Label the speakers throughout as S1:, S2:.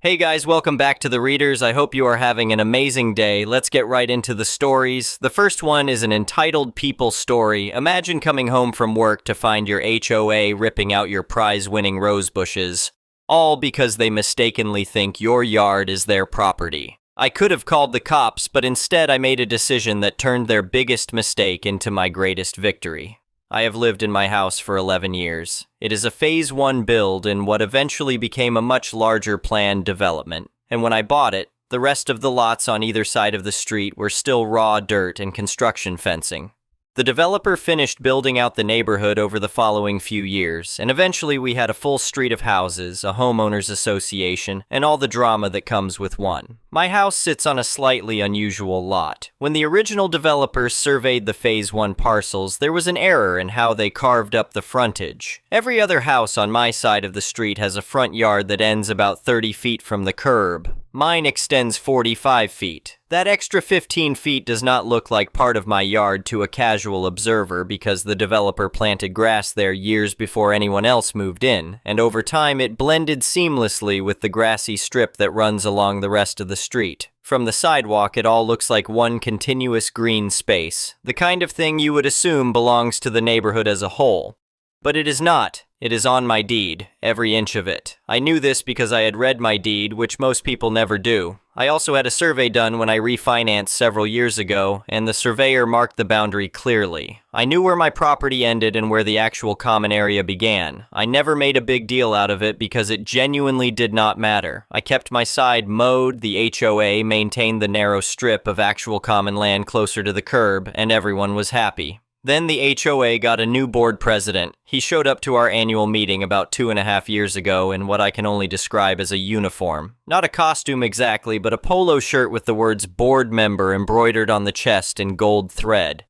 S1: Hey guys, welcome back to the Readers. I hope you are having an amazing day. Let's get right into the stories. The first one is an entitled People story. Imagine coming home from work to find your HOA ripping out your prize-winning rose bushes, all because they mistakenly think your yard is their property. I could have called the cops, but instead I made a decision that turned their biggest mistake into my greatest victory. I have lived in my house for 11 years. It is a Phase 1 build in what eventually became a much larger planned development. And when I bought it, the rest of the lots on either side of the street were still raw dirt and construction fencing. The developer finished building out the neighborhood over the following few years, and eventually we had a full street of houses, a homeowners association, and all the drama that comes with one. My house sits on a slightly unusual lot. When the original developers surveyed the Phase 1 parcels, there was an error in how they carved up the frontage. Every other house on my side of the street has a front yard that ends about 30 feet from the curb. Mine extends 45 feet. That extra 15 feet does not look like part of my yard to a casual observer because the developer planted grass there years before anyone else moved in, and over time it blended seamlessly with the grassy strip that runs along the rest of the street. From the sidewalk, it all looks like one continuous green space, the kind of thing you would assume belongs to the neighborhood as a whole. But it is not. It is on my deed, every inch of it. I knew this because I had read my deed, which most people never do. I also had a survey done when I refinanced several years ago, and the surveyor marked the boundary clearly. I knew where my property ended and where the actual common area began. I never made a big deal out of it because it genuinely did not matter. I kept my side mowed, the HOA maintained the narrow strip of actual common land closer to the curb, and everyone was happy. Then the HOA got a new board president. He showed up to our annual meeting about 2.5 years ago in what I can only describe as a uniform. Not a costume exactly, but a polo shirt with the words board member embroidered on the chest in gold thread.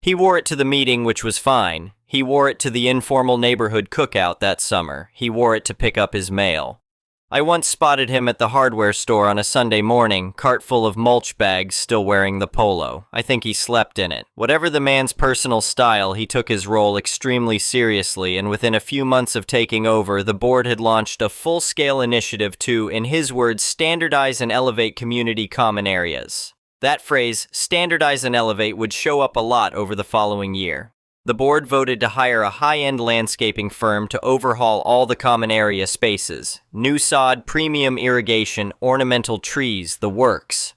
S1: He wore it to the meeting, which was fine. He wore it to the informal neighborhood cookout that summer. He wore it to pick up his mail. I once spotted him at the hardware store on a Sunday morning, cart full of mulch bags, still wearing the polo. I think he slept in it. Whatever the man's personal style, he took his role extremely seriously, and within a few months of taking over, the board had launched a full-scale initiative to, in his words, standardize and elevate community common areas. That phrase, standardize and elevate, would show up a lot over the following year. The board voted to hire a high-end landscaping firm to overhaul all the common area spaces. New sod, premium irrigation, ornamental trees, the works.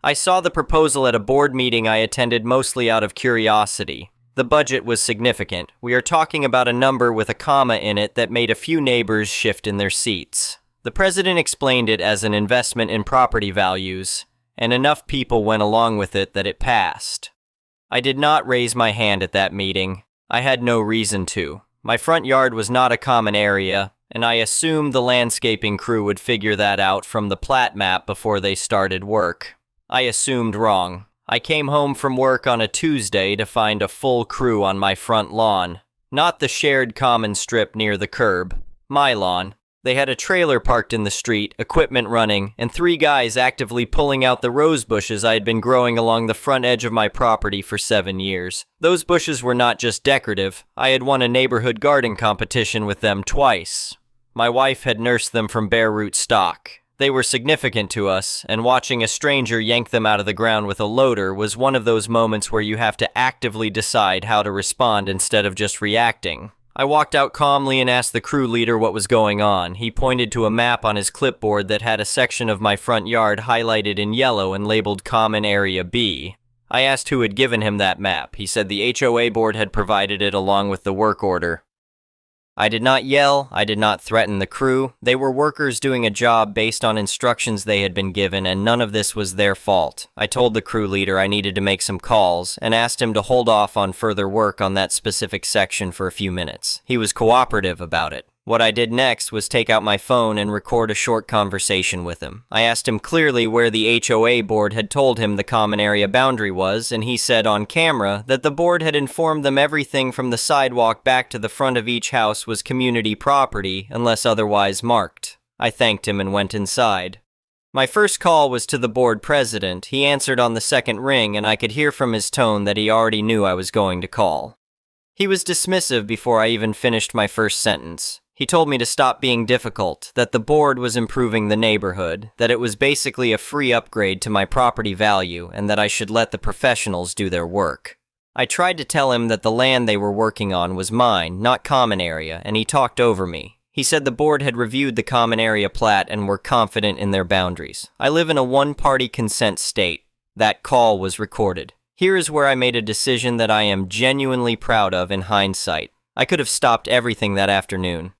S1: I saw the proposal at a board meeting I attended mostly out of curiosity. The budget was significant. We are talking about a number with a comma in it that made a few neighbors shift in their seats. The president explained it as an investment in property values, and enough people went along with it that it passed. I did not raise my hand at that meeting. I had no reason to. My front yard was not a common area, and I assumed the landscaping crew would figure that out from the plat map before they started work. I assumed wrong. I came home from work on a Tuesday to find a full crew on my front lawn. Not the shared common strip near the curb. My lawn. They had a trailer parked in the street, equipment running, and 3 guys actively pulling out the rose bushes I had been growing along the front edge of my property for 7 years. Those bushes were not just decorative. I had won a neighborhood garden competition with them twice. My wife had nursed them from bare root stock. They were significant to us, and watching a stranger yank them out of the ground with a loader was one of those moments where you have to actively decide how to respond instead of just reacting. I walked out calmly and asked the crew leader what was going on. He pointed to a map on his clipboard that had a section of my front yard highlighted in yellow and labeled Common Area B. I asked who had given him that map. He said the HOA board had provided it along with the work order. I did not yell, I did not threaten the crew. They were workers doing a job based on instructions they had been given, and none of this was their fault. I told the crew leader I needed to make some calls, and asked him to hold off on further work on that specific section for a few minutes. He was cooperative about it. What I did next was take out my phone and record a short conversation with him. I asked him clearly where the HOA board had told him the common area boundary was, and he said on camera that the board had informed them everything from the sidewalk back to the front of each house was community property unless otherwise marked. I thanked him and went inside. My first call was to the board president. He answered on the second ring, and I could hear from his tone that he already knew I was going to call. He was dismissive before I even finished my first sentence. He told me to stop being difficult, that the board was improving the neighborhood, that it was basically a free upgrade to my property value, and that I should let the professionals do their work. I tried to tell him that the land they were working on was mine, not common area, and he talked over me. He said the board had reviewed the common area plat and were confident in their boundaries. I live in a one-party consent state. That call was recorded. Here is where I made a decision that I am genuinely proud of in hindsight. I could have stopped everything that afternoon.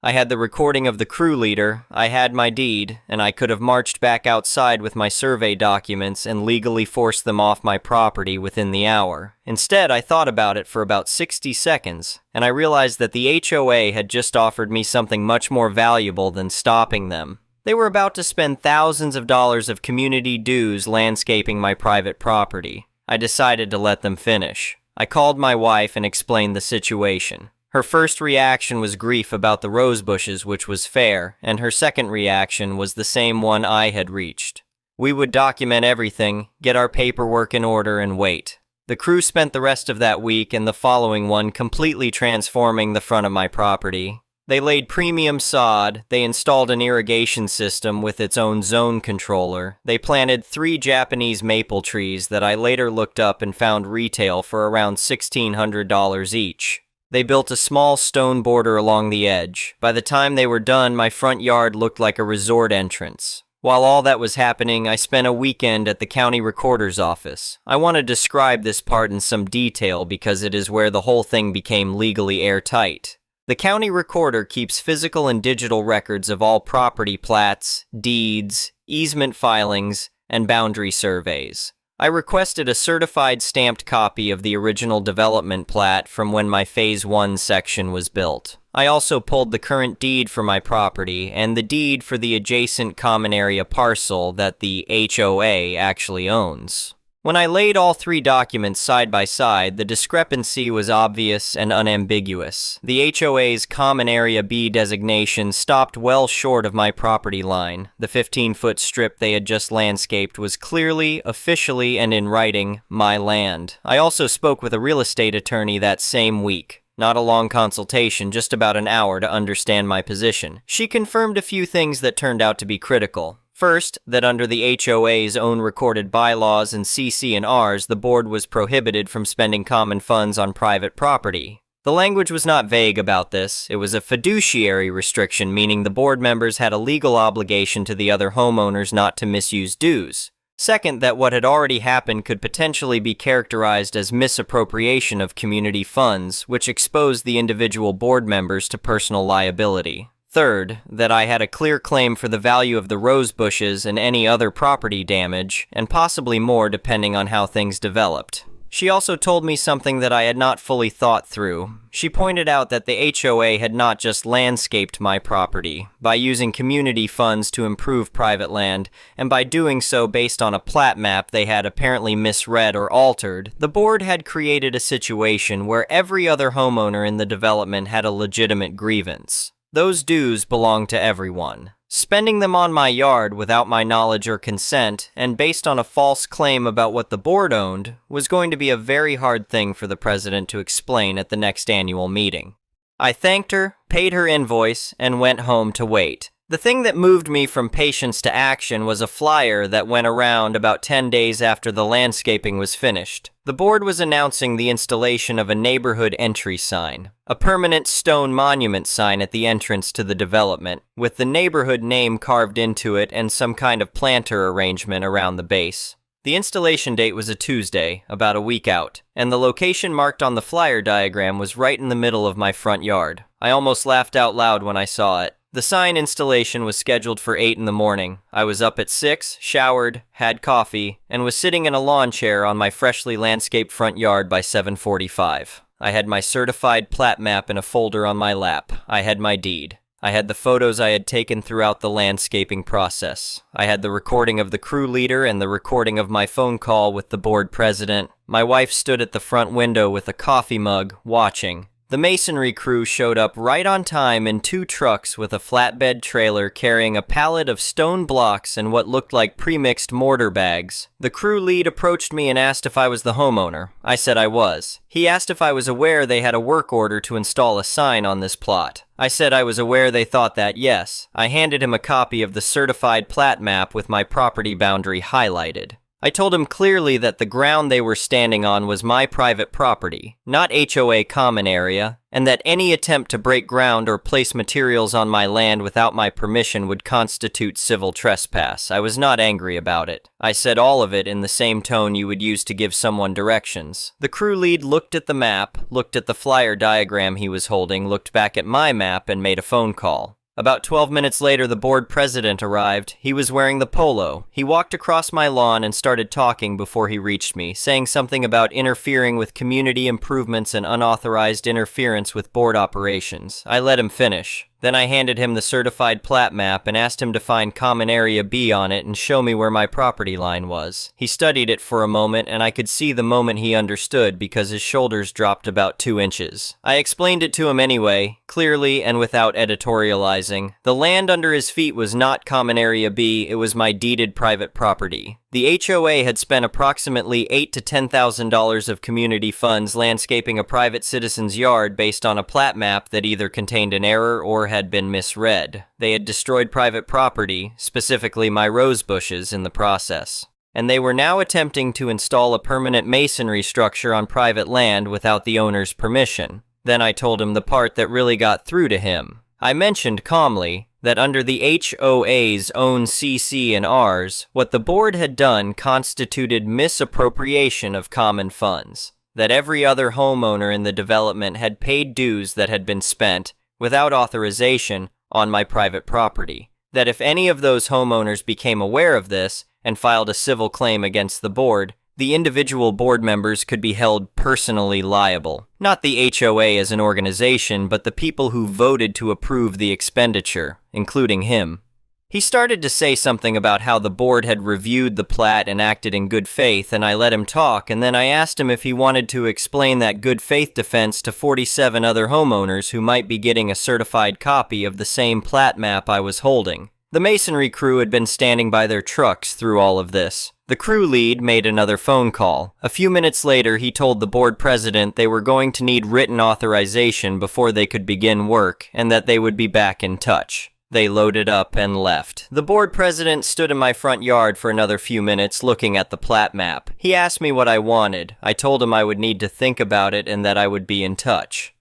S1: I had the recording of the crew leader, I had my deed, and I could have marched back outside with my survey documents and legally forced them off my property within the hour. Instead, I thought about it for about 60 seconds, and I realized that the HOA had just offered me something much more valuable than stopping them. They were about to spend thousands of dollars of community dues landscaping my private property. I decided to let them finish. I called my wife and explained the situation. Her first reaction was grief about the rose bushes, which was fair, and her second reaction was the same one I had reached. We would document everything, get our paperwork in order, and wait. The crew spent the rest of that week and the following one completely transforming the front of my property. They laid premium sod, they installed an irrigation system with its own zone controller, they planted 3 Japanese maple trees that I later looked up and found retail for around $1,600 each. They built a small stone border along the edge. By the time they were done, my front yard looked like a resort entrance. While all that was happening, I spent a weekend at the county recorder's office. I want to describe this part in some detail because it is where the whole thing became legally airtight. The county recorder keeps physical and digital records of all property plats, deeds, easement filings, and boundary surveys. I requested a certified stamped copy of the original development plat from when my Phase 1 section was built. I also pulled the current deed for my property and the deed for the adjacent common area parcel that the HOA actually owns. When I laid all 3 documents side by side, the discrepancy was obvious and unambiguous. The HOA's Common Area B designation stopped well short of my property line. The 15-foot strip they had just landscaped was clearly, officially, and in writing, my land. I also spoke with a real estate attorney that same week. Not a long consultation, just about an hour to understand my position. She confirmed a few things that turned out to be critical. First, that under the HOA's own recorded bylaws and CC&Rs, the board was prohibited from spending common funds on private property. The language was not vague about this. It was a fiduciary restriction, meaning the board members had a legal obligation to the other homeowners not to misuse dues. Second, that what had already happened could potentially be characterized as misappropriation of community funds, which exposed the individual board members to personal liability. Third, that I had a clear claim for the value of the rose bushes and any other property damage, and possibly more depending on how things developed. She also told me something that I had not fully thought through. She pointed out that the HOA had not just landscaped my property, by using community funds to improve private land, and by doing so based on a plat map they had apparently misread or altered, the board had created a situation where every other homeowner in the development had a legitimate grievance. Those dues belong to everyone. Spending them on my yard without my knowledge or consent, and based on a false claim about what the board owned, was going to be a very hard thing for the president to explain at the next annual meeting. I thanked her, paid her invoice, and went home to wait. The thing that moved me from patience to action was a flyer that went around about 10 days after the landscaping was finished. The board was announcing the installation of a neighborhood entry sign, a permanent stone monument sign at the entrance to the development, with the neighborhood name carved into it and some kind of planter arrangement around the base. The installation date was a Tuesday, about a week out, and the location marked on the flyer diagram was right in the middle of my front yard. I almost laughed out loud when I saw it. The sign installation was scheduled for 8 in the morning. I was up at 6, showered, had coffee, and was sitting in a lawn chair on my freshly landscaped front yard by 7:45. I had my certified plat map in a folder on my lap. I had my deed. I had the photos I had taken throughout the landscaping process. I had the recording of the crew leader and the recording of my phone call with the board president. My wife stood at the front window with a coffee mug, watching. The masonry crew showed up right on time in 2 trucks with a flatbed trailer carrying a pallet of stone blocks and what looked like pre-mixed mortar bags. The crew lead approached me and asked if I was the homeowner. I said I was. He asked if I was aware they had a work order to install a sign on this plot. I said I was aware they thought that, yes. I handed him a copy of the certified plat map with my property boundary highlighted. I told him clearly that the ground they were standing on was my private property, not HOA common area, and that any attempt to break ground or place materials on my land without my permission would constitute civil trespass. I was not angry about it. I said all of it in the same tone you would use to give someone directions. The crew lead looked at the map, looked at the flyer diagram he was holding, looked back at my map, and made a phone call. About 12 minutes later, the board president arrived. He was wearing the polo. He walked across my lawn and started talking before he reached me, saying something about interfering with community improvements and unauthorized interference with board operations. I let him finish. Then I handed him the certified plat map and asked him to find Common Area B on it and show me where my property line was. He studied it for a moment, and I could see the moment he understood because his shoulders dropped about 2 inches. I explained it to him anyway, clearly and without editorializing. The land under his feet was not Common Area B, it was my deeded private property. The HOA had spent approximately $8,000 to $10,000 of community funds landscaping a private citizen's yard based on a plat map that either contained an error or had been misread. They had destroyed private property, specifically my rose bushes, in the process. And they were now attempting to install a permanent masonry structure on private land without the owner's permission. Then I told him the part that really got through to him. I mentioned calmly that under the HOA's own CC and Rs, what the board had done constituted misappropriation of common funds, that every other homeowner in the development had paid dues that had been spent, without authorization, on my private property, that if any of those homeowners became aware of this and filed a civil claim against the board, the individual board members could be held personally liable. Not the HOA as an organization, but the people who voted to approve the expenditure, including him. He started to say something about how the board had reviewed the plat and acted in good faith, and I let him talk, and then I asked him if he wanted to explain that good faith defense to 47 other homeowners who might be getting a certified copy of the same plat map I was holding. The masonry crew had been standing by their trucks through all of this. The crew lead made another phone call. A few minutes later, he told the board president they were going to need written authorization before they could begin work, and that they would be back in touch. They loaded up and left. The board president stood in my front yard for another few minutes looking at the plat map. He asked me what I wanted. I told him I would need to think about it and that I would be in touch.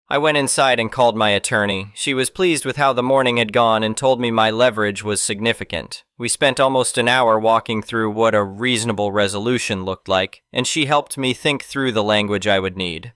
S1: I went inside and called my attorney. She was pleased with how the morning had gone and told me my leverage was significant. We spent almost an hour walking through what a reasonable resolution looked like, and she helped me think through the language I would need.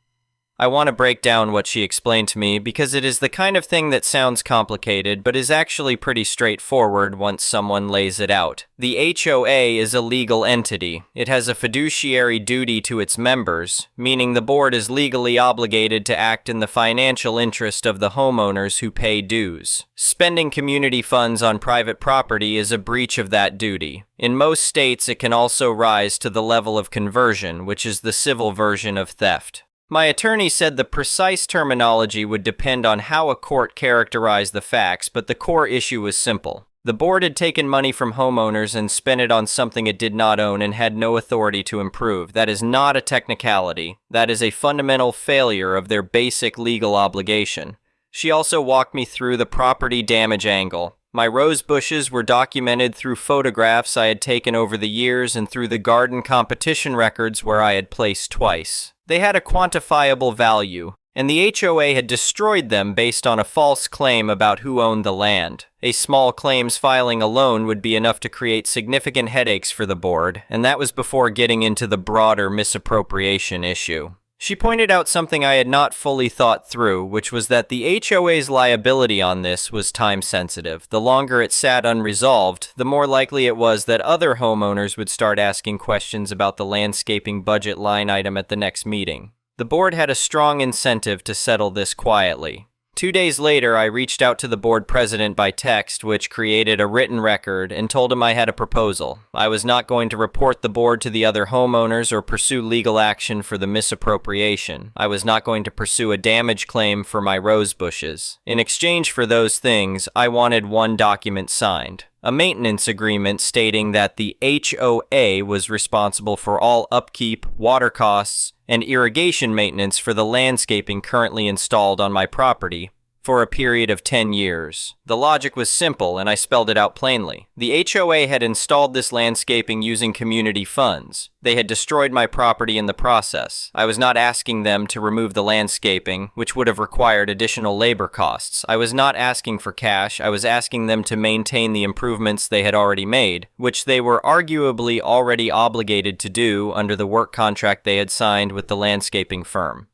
S1: I want to break down what she explained to me because it is the kind of thing that sounds complicated but is actually pretty straightforward once someone lays it out. The HOA is a legal entity. It has a fiduciary duty to its members, meaning the board is legally obligated to act in the financial interest of the homeowners who pay dues. Spending community funds on private property is a breach of that duty. In most states, it can also rise to the level of conversion, which is the civil version of theft. My attorney said the precise terminology would depend on how a court characterized the facts, but the core issue was simple. The board had taken money from homeowners and spent it on something it did not own and had no authority to improve. That is not a technicality. That is a fundamental failure of their basic legal obligation. She also walked me through the property damage angle. My rose bushes were documented through photographs I had taken over the years and through the garden competition records where I had placed twice. They had a quantifiable value, and the HOA had destroyed them based on a false claim about who owned the land. A small claims filing alone would be enough to create significant headaches for the board, and that was before getting into the broader misappropriation issue. She pointed out something I had not fully thought through, which was that the HOA's liability on this was time-sensitive. The longer it sat unresolved, the more likely it was that other homeowners would start asking questions about the landscaping budget line item at the next meeting. The board had a strong incentive to settle this quietly. 2 days later, I reached out to the board president by text, which created a written record, and told him I had a proposal. I was not going to report the board to the other homeowners or pursue legal action for the misappropriation. I was not going to pursue a damage claim for my rose bushes. In exchange for those things, I wanted one document signed. A maintenance agreement stating that the HOA was responsible for all upkeep, water costs, and irrigation maintenance for the landscaping currently installed on my property for a period of 10 years. The logic was simple, and I spelled it out plainly. The HOA had installed this landscaping using community funds. They had destroyed my property in the process. I was not asking them to remove the landscaping, which would have required additional labor costs. I was not asking for cash. I was asking them to maintain the improvements they had already made, which they were arguably already obligated to do under the work contract they had signed with the landscaping firm.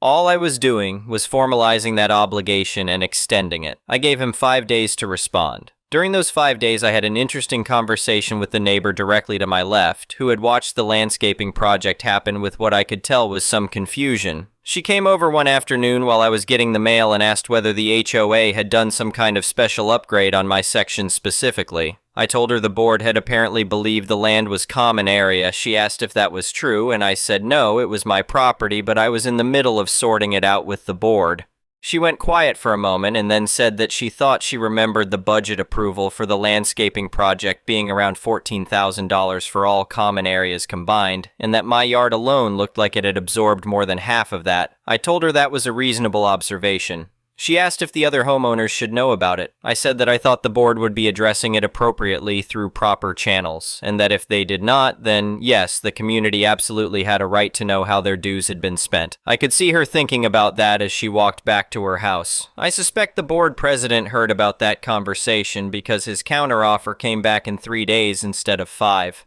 S1: All I was doing was formalizing that obligation and extending it. I gave him 5 days to respond. During those 5 days, I had an interesting conversation with the neighbor directly to my left, who had watched the landscaping project happen with what I could tell was some confusion. She came over one afternoon while I was getting the mail and asked whether the HOA had done some kind of special upgrade on my section specifically. I told her the board had apparently believed the land was common area. She asked if that was true, and I said no, it was my property, but I was in the middle of sorting it out with the board. She went quiet for a moment and then said that she thought she remembered the budget approval for the landscaping project being around $14,000 for all common areas combined, and that my yard alone looked like it had absorbed more than half of that. I told her that was a reasonable observation. She asked if the other homeowners should know about it. I said that I thought the board would be addressing it appropriately through proper channels, and that if they did not, then yes, the community absolutely had a right to know how their dues had been spent. I could see her thinking about that as she walked back to her house. I suspect the board president heard about that conversation because his counteroffer came back in 3 days instead of 5.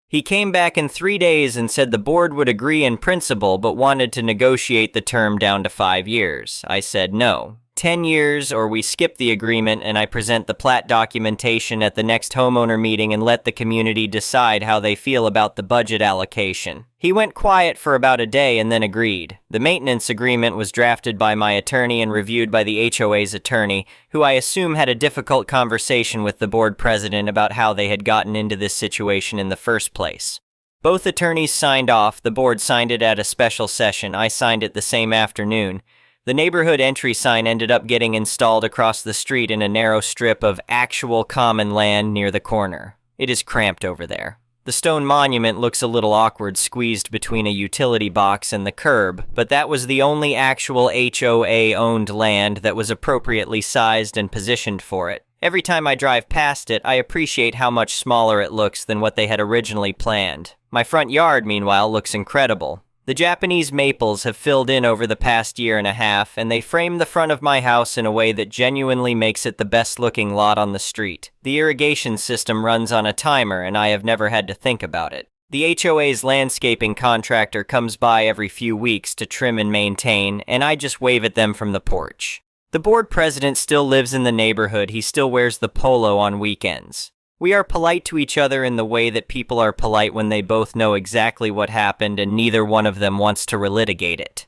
S1: He came back in 3 days and said the board would agree in principle but wanted to negotiate the term down to 5 years. I said no. 10 years or we skip the agreement and I present the plat documentation at the next homeowner meeting and let the community decide how they feel about the budget allocation. He went quiet for about a day and then agreed. The maintenance agreement was drafted by my attorney and reviewed by the HOA's attorney, who I assume had a difficult conversation with the board president about how they had gotten into this situation in the first place. Both attorneys signed off. The board signed it at a special session. I signed it the same afternoon. The neighborhood entry sign ended up getting installed across the street in a narrow strip of actual common land near the corner. It is cramped over there. The stone monument looks a little awkward squeezed between a utility box and the curb, but that was the only actual HOA-owned land that was appropriately sized and positioned for it. Every time I drive past it, I appreciate how much smaller it looks than what they had originally planned. My front yard, meanwhile, looks incredible. The Japanese maples have filled in over the past year and a half, and they frame the front of my house in a way that genuinely makes it the best-looking lot on the street. The irrigation system runs on a timer, and I have never had to think about it. The HOA's landscaping contractor comes by every few weeks to trim and maintain, and I just wave at them from the porch. The board president still lives in the neighborhood. He still wears the polo on weekends. We are polite to each other in the way that people are polite when they both know exactly what happened and neither one of them wants to relitigate it.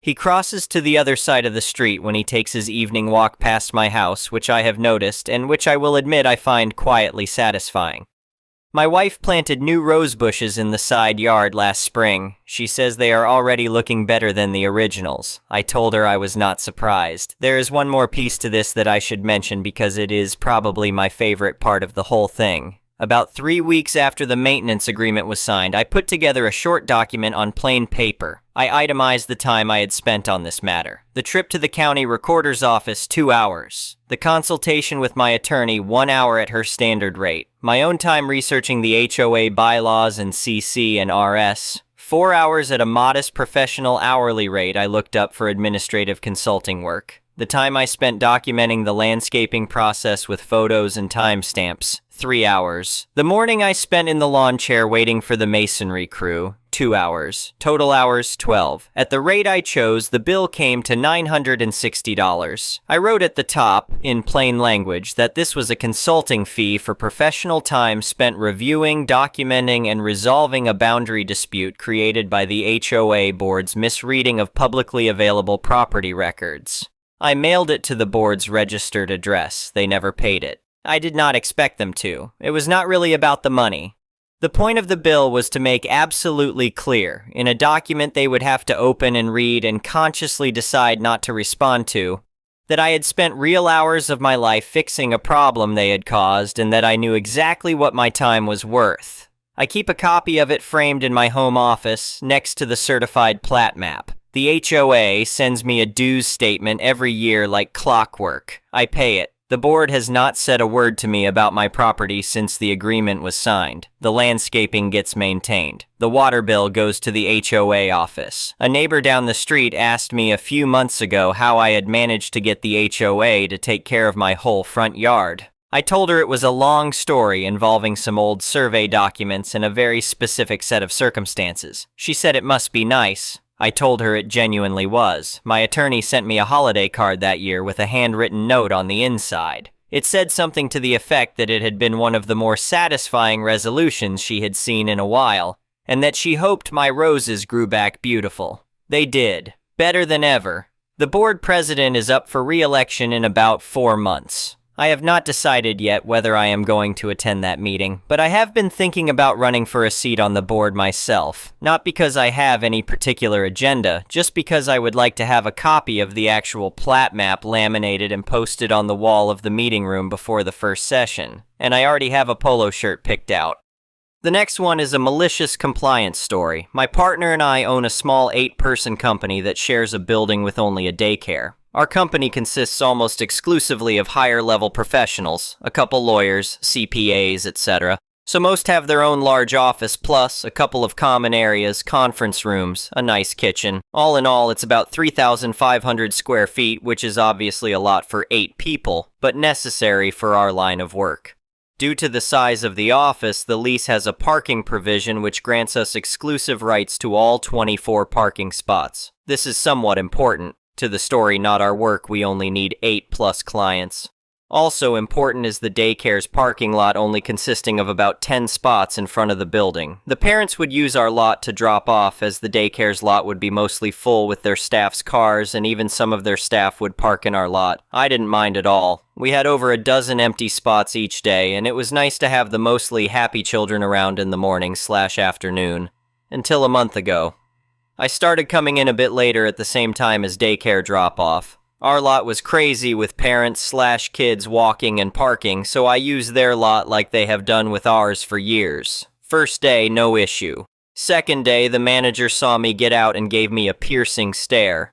S1: He crosses to the other side of the street when he takes his evening walk past my house, which I have noticed and which I will admit I find quietly satisfying. My wife planted new rose bushes in the side yard last spring. She says they are already looking better than the originals. I told her I was not surprised. There is one more piece to this that I should mention because it is probably my favorite part of the whole thing. About 3 weeks after the maintenance agreement was signed, I put together a short document on plain paper. I itemized the time I had spent on this matter. The trip to the county recorder's office, 2 hours. The consultation with my attorney, 1 hour at her standard rate. My own time researching the HOA bylaws and CC and RS. 4 hours at a modest professional hourly rate I looked up for administrative consulting work. The time I spent documenting the landscaping process with photos and timestamps, 3 hours. The morning I spent in the lawn chair waiting for the masonry crew, 2 hours. Total hours, 12. At the rate I chose, the bill came to $960. I wrote at the top, in plain language, that this was a consulting fee for professional time spent reviewing, documenting, and resolving a boundary dispute created by the HOA board's misreading of publicly available property records. I mailed it to the board's registered address. They never paid it. I did not expect them to. It was not really about the money. The point of the bill was to make absolutely clear, in a document they would have to open and read and consciously decide not to respond to, that I had spent real hours of my life fixing a problem they had caused and that I knew exactly what my time was worth. I keep a copy of it framed in my home office, next to the certified plat map. The HOA sends me a dues statement every year like clockwork. I pay it. The board has not said a word to me about my property since the agreement was signed. The landscaping gets maintained. The water bill goes to the HOA office. A neighbor down the street asked me a few months ago how I had managed to get the HOA to take care of my whole front yard. I told her it was a long story involving some old survey documents and a very specific set of circumstances. She said it must be nice. I told her it genuinely was. My attorney sent me a holiday card that year with a handwritten note on the inside. It said something to the effect that it had been one of the more satisfying resolutions she had seen in a while, and that she hoped my roses grew back beautiful. They did. Better than ever. The board president is up for re-election in about 4 months. I have not decided yet whether I am going to attend that meeting, but I have been thinking about running for a seat on the board myself, not because I have any particular agenda, just because I would like to have a copy of the actual plat map laminated and posted on the wall of the meeting room before the first session, and I already have a polo shirt picked out. The next one is a malicious compliance story. My partner and I own a small 8-person company that shares a building with only a daycare. Our company consists almost exclusively of higher-level professionals, a couple lawyers, CPAs, etc. So most have their own large office, plus a couple of common areas, conference rooms, a nice kitchen. All in all, it's about 3,500 square feet, which is obviously a lot for 8 people, but necessary for our line of work. Due to the size of the office, the lease has a parking provision which grants us exclusive rights to all 24 parking spots. This is somewhat important. To the story, not our work, we only need 8+ clients. Also important is the daycare's parking lot only consisting of about 10 spots in front of the building. The parents would use our lot to drop off as the daycare's lot would be mostly full with their staff's cars and even some of their staff would park in our lot. I didn't mind at all. We had over a dozen empty spots each day and it was nice to have the mostly happy children around in the morning/afternoon. Until a month ago. I started coming in a bit later at the same time as daycare drop-off. Our lot was crazy with parents/kids walking and parking, so I used their lot like they have done with ours for years. First day, no issue. Second day, the manager saw me get out and gave me a piercing stare.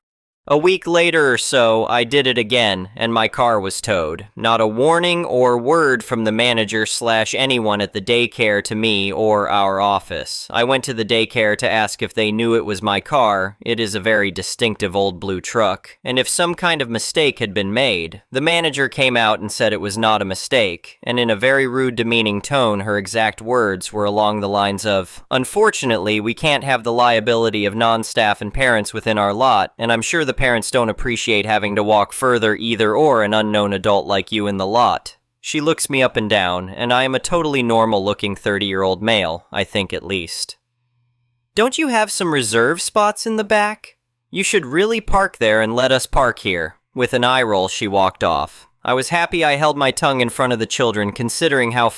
S1: A week later or so, I did it again, and my car was towed. Not a warning or word from the manager/anyone at the daycare to me or our office. I went to the daycare to ask if they knew it was my car. It is a very distinctive old blue truck. And if some kind of mistake had been made. The manager came out and said it was not a mistake. And in a very rude, demeaning tone, her exact words were along the lines of, "Unfortunately, we can't have the liability of non-staff and parents within our lot, and I'm sure the parents don't appreciate having to walk further either or an unknown adult like you in the lot." She looks me up and down, and I am a totally normal-looking 30-year-old male, I think at least. "Don't you have some reserve spots in the back? You should really park there and let us park here." With an eye roll, she walked off. I was happy I held my tongue in front of the children, considering how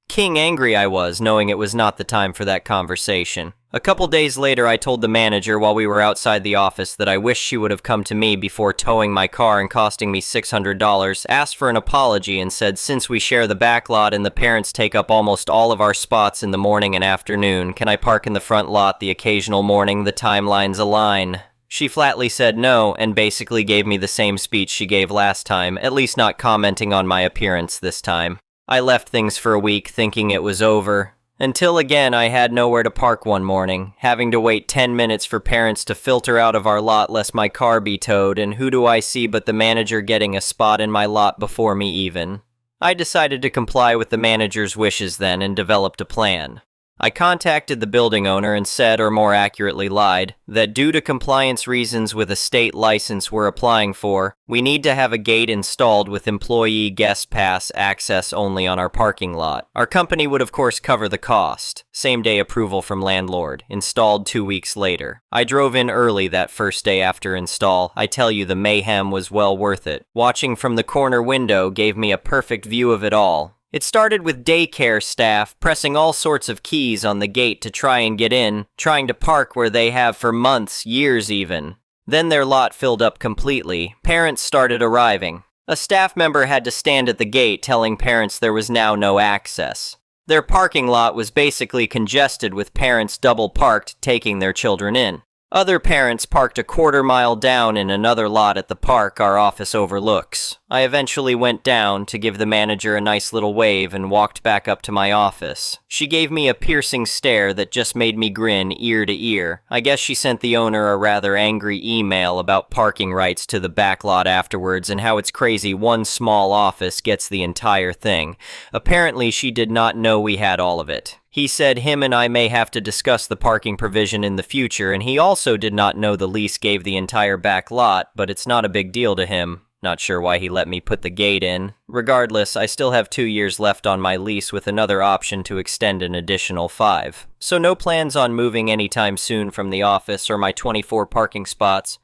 S1: king angry I was, knowing it was not the time for that conversation. A couple days later, I told the manager while we were outside the office that I wished she would have come to me before towing my car and costing me $600, asked for an apology, and said since we share the back lot and the parents take up almost all of our spots in the morning and afternoon, can I park in the front lot the occasional morning the timelines align? She flatly said no, and basically gave me the same speech she gave last time, at least not commenting on my appearance this time. I left things for a week thinking it was over. Until again I had nowhere to park one morning, having to wait 10 minutes for parents to filter out of our lot lest my car be towed, and who do I see but the manager getting a spot in my lot before me even. I decided to comply with the manager's wishes then and developed a plan. I contacted the building owner and said, or more accurately lied, that due to compliance reasons with a state license we're applying for, we need to have a gate installed with employee guest pass access only on our parking lot. Our company would of course cover the cost. Same day approval from landlord, installed 2 weeks later. I drove in early that first day after install. I tell you, the mayhem was well worth it. Watching from the corner window gave me a perfect view of it all. It started with daycare staff pressing all sorts of keys on the gate to try and get in, trying to park where they have for months, years even. Then their lot filled up completely. Parents started arriving. A staff member had to stand at the gate telling parents there was now no access. Their parking lot was basically congested with parents double parked taking their children in. Other parents parked a quarter-mile down in another lot at the park our office overlooks. I eventually went down to give the manager a nice little wave and walked back up to my office. She gave me a piercing stare that just made me grin ear to ear. I guess she sent the owner a rather angry email about parking rights to the back lot afterwards and how it's crazy one small office gets the entire thing. Apparently she did not know we had all of it. He said him and I may have to discuss the parking provision in the future, and he also did not know the lease gave the entire back lot, but it's not a big deal to him. Not sure why he let me put the gate in. Regardless, I still have 2 years left on my lease with another option to extend an additional 5. So no plans on moving anytime soon from the office or my 24 parking spots.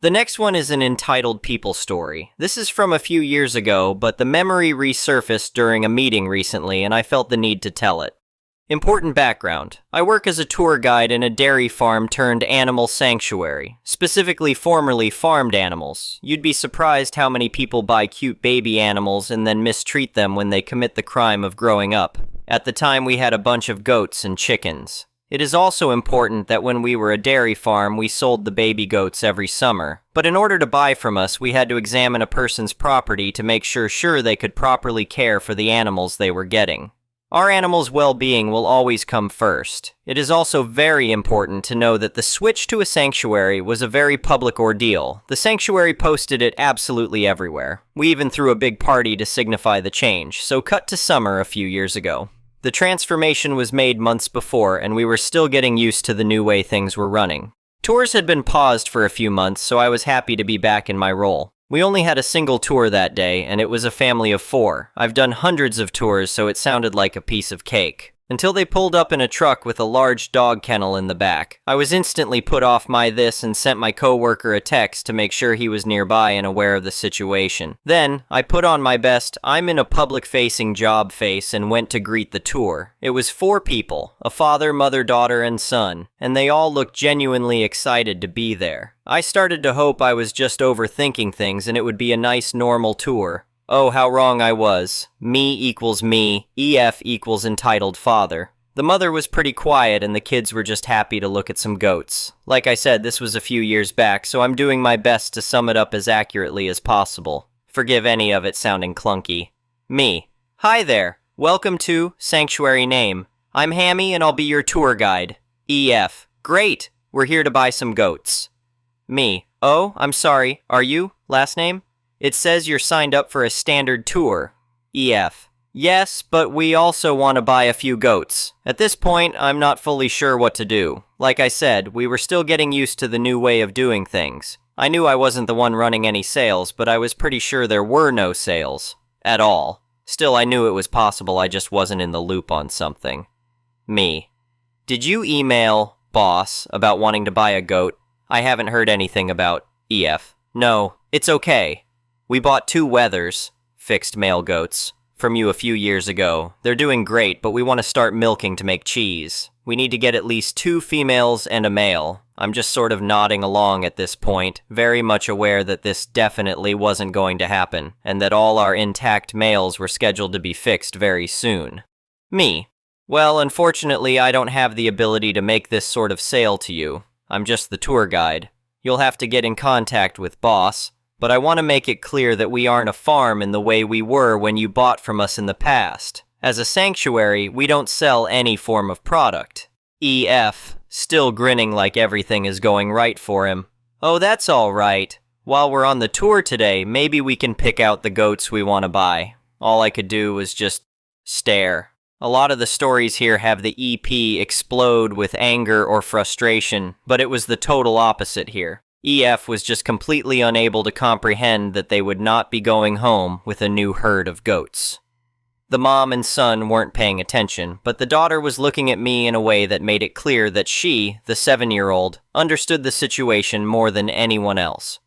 S1: The next one is an entitled people story. This is from a few years ago, but the memory resurfaced during a meeting recently, and I felt the need to tell it. Important background. I work as a tour guide in a dairy farm turned animal sanctuary, specifically formerly farmed animals. You'd be surprised how many people buy cute baby animals and then mistreat them when they commit the crime of growing up. At the time, we had a bunch of goats and chickens. It is also important that when we were a dairy farm, we sold the baby goats every summer. But in order to buy from us, we had to examine a person's property to make sure they could properly care for the animals they were getting. Our animals' well-being will always come first. It is also very important to know that the switch to a sanctuary was a very public ordeal. The sanctuary posted it absolutely everywhere. We even threw a big party to signify the change, so cut to summer a few years ago. The transformation was made months before, and we were still getting used to the new way things were running. Tours had been paused for a few months, so I was happy to be back in my role. We only had a single tour that day, and it was a family of 4. I've done hundreds of tours, so it sounded like a piece of cake. Until they pulled up in a truck with a large dog kennel in the back. I was instantly put off my this and sent my coworker a text to make sure he was nearby and aware of the situation. Then, I put on my best I'm in a public-facing job face and went to greet the tour. It was 4 people, a father, mother, daughter, and son, and they all looked genuinely excited to be there. I started to hope I was just overthinking things and it would be a nice normal tour. Oh, how wrong I was. Me equals me, EF equals entitled father. The mother was pretty quiet and the kids were just happy to look at some goats. Like I said, this was a few years back, so I'm doing my best to sum it up as accurately as possible. Forgive any of it sounding clunky. Me. Hi there. Welcome to Sanctuary Name. I'm Hammy and I'll be your tour guide. EF. Great. We're here to buy some goats. Me. Oh, I'm sorry. Are you? Last name? It says you're signed up for a standard tour. EF. Yes, but we also want to buy a few goats. At this point, I'm not fully sure what to do. Like I said, we were still getting used to the new way of doing things. I knew I wasn't the one running any sales, but I was pretty sure there were no sales. At all. Still, I knew it was possible I just wasn't in the loop on something. Me. Did you email boss about wanting to buy a goat? I haven't heard anything about EF. No, it's okay. We bought 2 wethers, fixed male goats, from you a few years ago. They're doing great, but we want to start milking to make cheese. We need to get at least 2 females and a male. I'm just sort of nodding along at this point, very much aware that this definitely wasn't going to happen, and that all our intact males were scheduled to be fixed very soon. Me. Well, unfortunately, I don't have the ability to make this sort of sale to you. I'm just the tour guide. You'll have to get in contact with boss. But I want to make it clear that we aren't a farm in the way we were when you bought from us in the past. As a sanctuary, we don't sell any form of product. EF, still grinning like everything is going right for him. Oh, that's all right. While we're on the tour today, maybe we can pick out the goats we want to buy. All I could do was just stare. A lot of the stories here have the EP explode with anger or frustration, but it was the total opposite here. EF was just completely unable to comprehend that they would not be going home with a new herd of goats. The mom and son weren't paying attention, but the daughter was looking at me in a way that made it clear that she, the 7-year-old, understood the situation more than anyone else.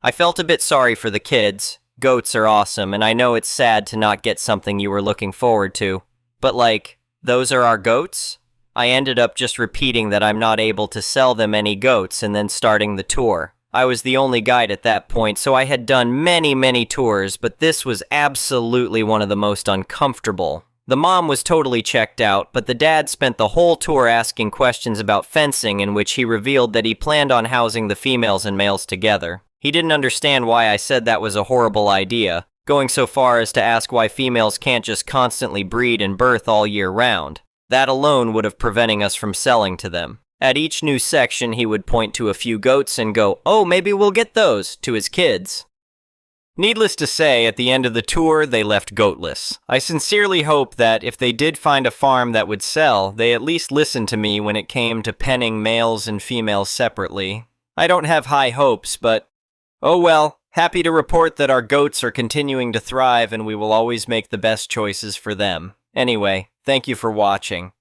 S1: I felt a bit sorry for the kids. Goats are awesome, and I know it's sad to not get something you were looking forward to. But like, those are our goats? I ended up just repeating that I'm not able to sell them any goats and then starting the tour. I was the only guide at that point, so I had done many tours, but this was absolutely one of the most uncomfortable. The mom was totally checked out, but the dad spent the whole tour asking questions about fencing, in which he revealed that he planned on housing the females and males together. He didn't understand why I said that was a horrible idea, going so far as to ask why females can't just constantly breed and birth all year round. That alone would have preventing us from selling to them. At each new section, he would point to a few goats and go, "Oh, maybe we'll get those," to his kids. Needless to say, at the end of the tour, they left goatless. I sincerely hope that if they did find a farm that would sell, they at least listened to me when it came to penning males and females separately. I don't have high hopes, but oh well. Happy to report that our goats are continuing to thrive and we will always make the best choices for them. Anyway, thank you for watching.